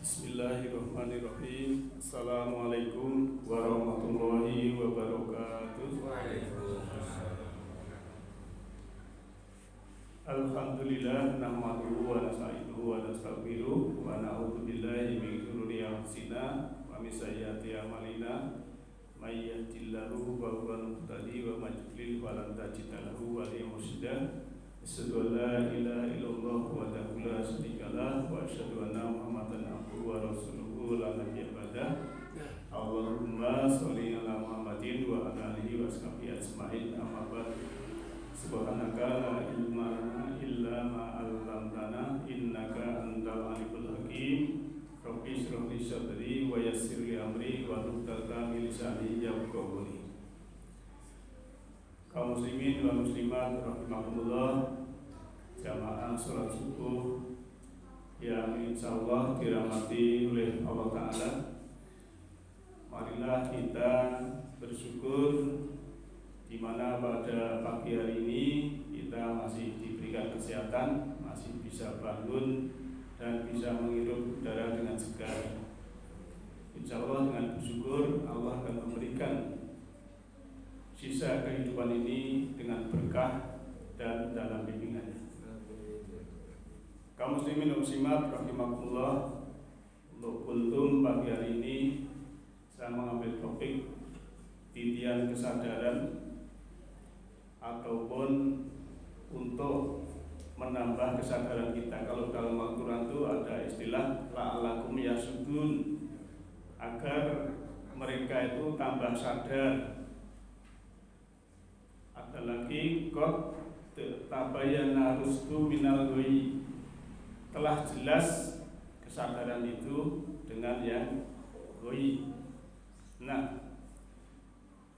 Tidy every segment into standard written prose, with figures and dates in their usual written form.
Bismillahirrahmanirrahim. Assalamualaikum warahmatullahi wabarakatuh. Alhamdulillah nahmaduhu wa nasta'inuhu wa nastaghfiruh wa na'udzu billahi min shururi anfusina wa min sayyiati a'malina may yahdihillahu fa huwal muhtadi wa may yudlil falan tajida lahu waliyyan mursyida. Asyhadu an la ilaha illallah wahdahu la syarika lah wa asyhadu anna Muhammadan abduhu wa rasuluhu la nabiyya ba'dah. Allahumma sholli ala Muhammadin wa ala alihi wa sahbihi ajmain. Amma ba'd. Subhanaka la ilma lana illa ma 'allamtana innaka antal alimul hakim. Rabbi shrah li sadri wa yassir li amri wa hlul 'uqdatam min lisani yafqahu qawli. Kaum muslimin wa muslimat rahimakumullah, jamaah salat subuh yang insyaallah dirahmati oleh Allah Ta'ala. Marilah kita bersyukur di mana pada pagi hari ini kita masih diberikan kesehatan, masih bisa bangun dan bisa menghirup udara dengan segar. Insyaallah dengan bersyukur Allah akan memberikan sisa kehidupan ini dengan berkah dan dalam bimbingannya. Kaum muslimin dan muslimat rahimakumullah, untuk kultum pagi hari ini saya mengambil topik titian kesadaran ataupun untuk menambah kesadaran kita. Kalau dalam Al-Quran itu ada istilah la'alakum yasudun, agar mereka itu tambah sadar. Ada lagi qad tabayyana rusdu minal ghayy, telah jelas kesadaran itu dengan yang ghayy. Nah,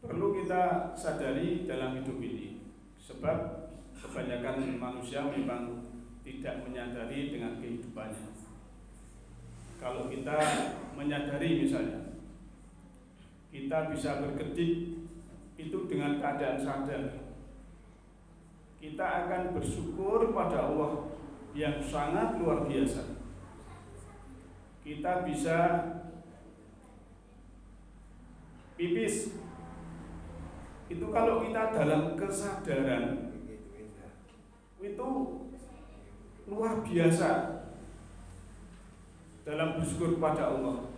perlu kita sadari dalam hidup ini, sebab kebanyakan manusia memang tidak menyadari dengan kehidupannya. Kalau kita menyadari misalnya kita bisa berkedip itu dengan keadaan sadar, kita akan bersyukur pada Allah yang sangat luar biasa. Kita bisa pipis itu kalau kita dalam kesadaran itu luar biasa dalam bersyukur kepada Allah.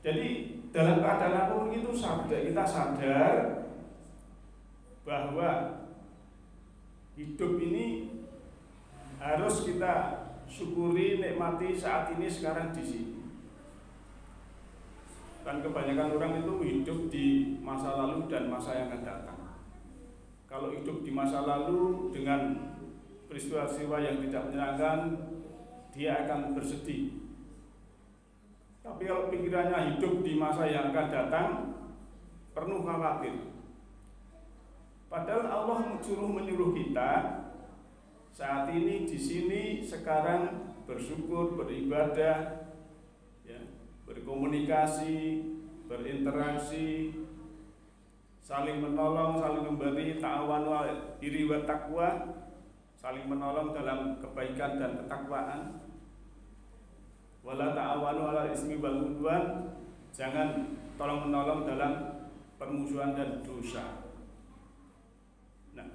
Jadi dalam keadaan apapun itu kita sadar bahwa hidup ini harus kita syukuri, nikmati saat ini, sekarang di sini. Dan kebanyakan orang itu hidup di masa lalu dan masa yang akan datang. Kalau hidup di masa lalu dengan peristiwa-peristiwa yang tidak menyenangkan, dia akan bersedih. Tapi kalau pikirannya hidup di masa yang akan datang, penuh khawatir. Padahal Allah menyuruh kita saat ini, di sini, sekarang bersyukur, beribadah, ya, berkomunikasi, berinteraksi, saling menolong, saling memberi, ta'awanu 'alal birri wat taqwa, saling menolong dalam kebaikan dan ketakwaan. Wala ta'awanu 'alal ismi wal 'udwan, jangan tolong menolong dalam permusuhan dan dosa. Nah,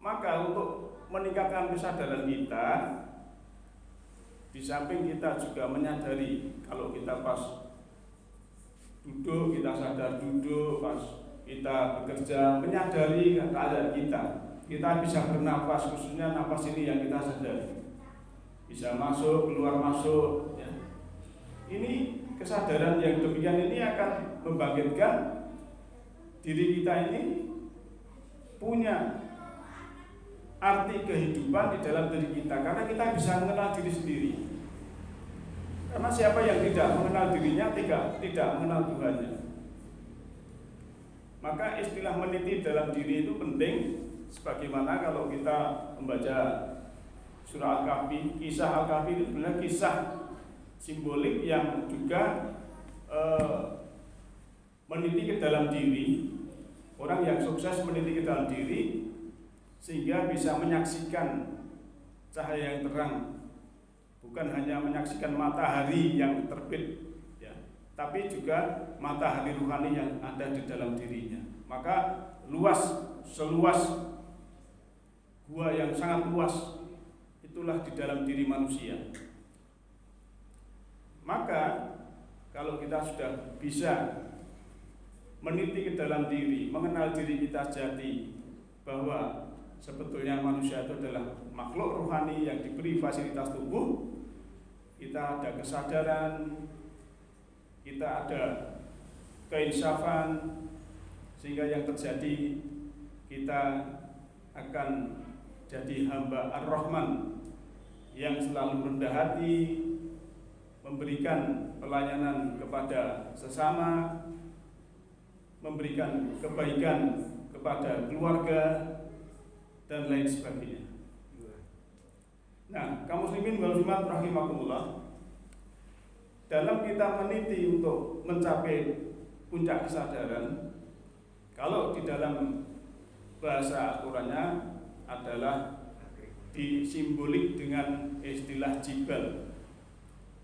maka untuk meningkatkan kesadaran kita, di samping kita juga menyadari kalau kita pas duduk, kita sadar duduk, pas kita bekerja, menyadari keadaan kita bisa bernafas, khususnya nafas ini yang kita sadari, bisa masuk, keluar masuk, ya. Ini kesadaran yang demikian ini akan membangkitkan diri kita ini punya arti kehidupan di dalam diri kita, karena kita bisa mengenal diri sendiri. Karena siapa yang tidak mengenal dirinya tidak mengenal Tuhannya. Maka istilah meniti dalam diri itu penting, sebagaimana kalau kita membaca surah Al-Kahfi, kisah Al-Kahfi itu sebenarnya kisah simbolik yang juga meniti ke dalam diri. Orang yang sukses meniti ke dalam diri sehingga bisa menyaksikan cahaya yang terang bukan hanya menyaksikan matahari yang terbit, ya, tapi juga matahari rohani yang ada di dalam dirinya. Maka seluas gua yang sangat luas itulah di dalam diri manusia. Maka kalau kita sudah bisa meniti ke dalam diri, mengenal diri kita jati, bahwa sebetulnya manusia itu adalah makhluk rohani yang diberi fasilitas tubuh, kita ada kesadaran, kita ada keinsafan, sehingga yang terjadi kita akan jadi hamba Ar-Rahman yang selalu rendah hati, memberikan pelayanan kepada sesama, memberikan kebaikan kepada keluarga, dan lain sebagainya. Nah, kaum muslimin wal muslimat rahimakumullah, dalam kita meniti untuk mencapai puncak kesadaran, kalau di dalam bahasa Al-Qur'annya adalah disimbolik dengan istilah jibal.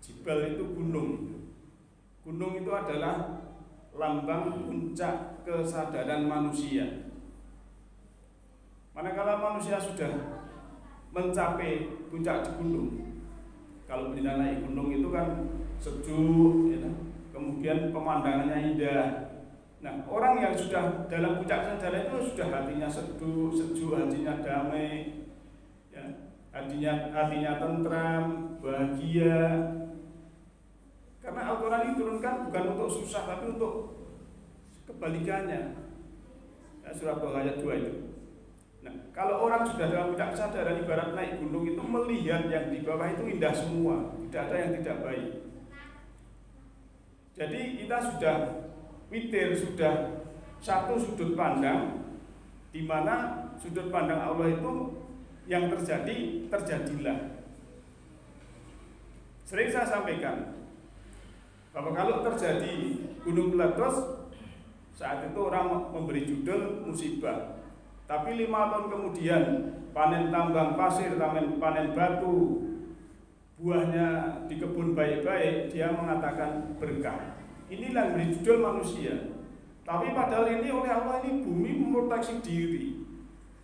Jibal itu gunung. Gunung itu adalah lambang puncak kesadaran manusia. Manakala manusia sudah mencapai puncak di gunung, kalau kita naik gunung itu kan sejuk, ya, kemudian pemandangannya indah. Nah, orang yang sudah dalam puncak kesadaran itu sudah hatinya sejuk, hatinya damai, ya, hatinya tentram, bahagia. Karena Al-Quran diturunkan bukan untuk susah, tapi untuk kebalikannya. Ya, surat Toha ayat 2 itu. Nah, kalau orang sudah dalam puncak kesadaran, ibarat naik gunung itu melihat yang di bawah itu indah semua, tidak ada yang tidak baik. Jadi kita sudah witir, sudah satu sudut pandang, di mana sudut pandang Allah itu yang terjadi, terjadilah. Sering saya sampaikan bahwa kalau terjadi gunung meletus, saat itu orang memberi judul musibah. Tapi 5 tahun kemudian panen tambang pasir, panen batu, buahnya di kebun baik-baik, dia mengatakan berkah. Inilah yang beri judul manusia. Tapi padahal ini oleh Allah, ini bumi memproteksi diri.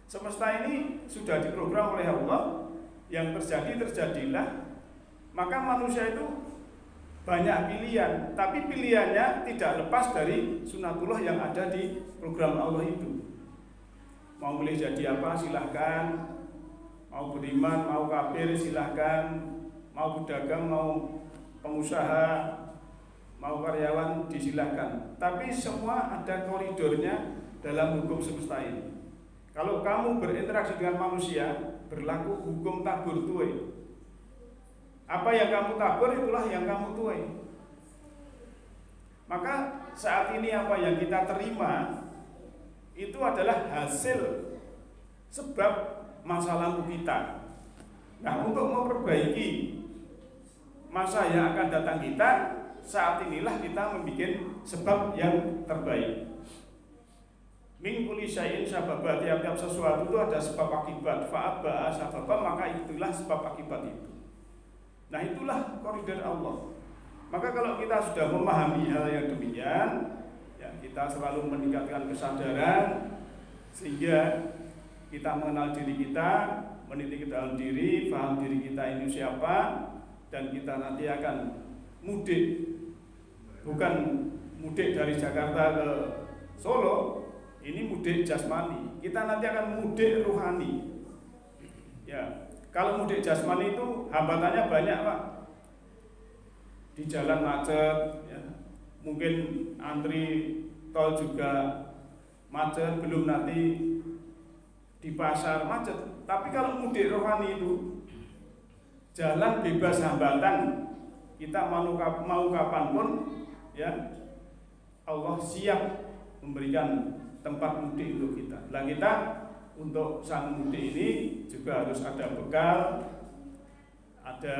Semesta ini sudah diprogram oleh Allah, yang terjadi terjadilah. Maka manusia itu banyak pilihan, tapi pilihannya tidak lepas dari sunatullah yang ada di program Allah itu. Mau boleh jadi apa silahkan, mau beriman, mau kafir silahkan, mau pedagang, mau pengusaha, mau karyawan disilahkan. Tapi semua ada koridornya dalam hukum semesta ini. Kalau kamu berinteraksi dengan manusia, berlaku hukum tabur tuai. Apa yang kamu tabur, itulah yang kamu tuai. Maka saat ini apa yang kita terima itu adalah hasil sebab masa lalu kita. Nah, untuk memperbaiki masa yang akan datang kita, saat inilah kita membuat sebab yang terbaik. Min kulli syai'in sababa, tiap-tiap sesuatu itu ada sebab akibat. Fa'atba'a sababa, maka itulah sebab akibat itu. Nah, itulah koridor Allah. Maka kalau kita sudah memahami hal yang demikian, ya, kita selalu meningkatkan kesadaran sehingga kita mengenal diri kita, meniti ke dalam diri, paham diri kita ini siapa, dan kita nanti akan mudik. Bukan mudik dari Jakarta ke Solo, ini mudik jasmani. Kita nanti akan mudik rohani. Ya, kalau mudik jasmani itu hambatannya banyak, Pak. Di jalan macet, ya. Mungkin antri tol juga macet, belum nanti di pasar macet. Tapi kalau mudik rohani itu jalan bebas hambatan, kita mau kapanpun, ya, Allah siap memberikan tempat mudik untuk kita. Nah, kita untuk sang mudik ini juga harus ada bekal. Ada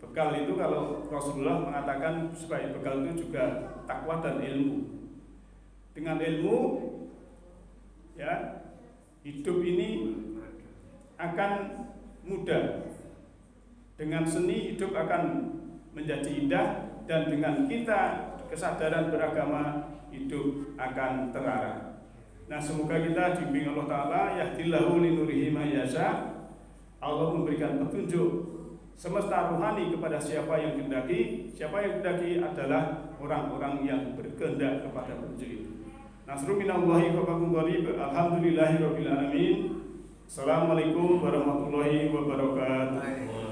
bekal itu, kalau Rasulullah mengatakan supaya bekal itu juga takwa dan ilmu. Dengan ilmu, ya, hidup ini akan mudah. Dengan seni hidup akan menjadi indah, dan dengan kita kesadaran beragama hidup akan terarah. Nah, semoga kita dibimbing Allah Ta'ala, yahdillahu linurihi ma yasha. Allah memberikan petunjuk semesta rohani kepada siapa yang kehendaki. Siapa yang kehendaki adalah orang-orang yang berkehendak kepada petunjuk itu. Nasrul minallahi wa fathun qarib. Alhamdulillahirabbil alamin. Assalamualaikum warahmatullahi wabarakatuh.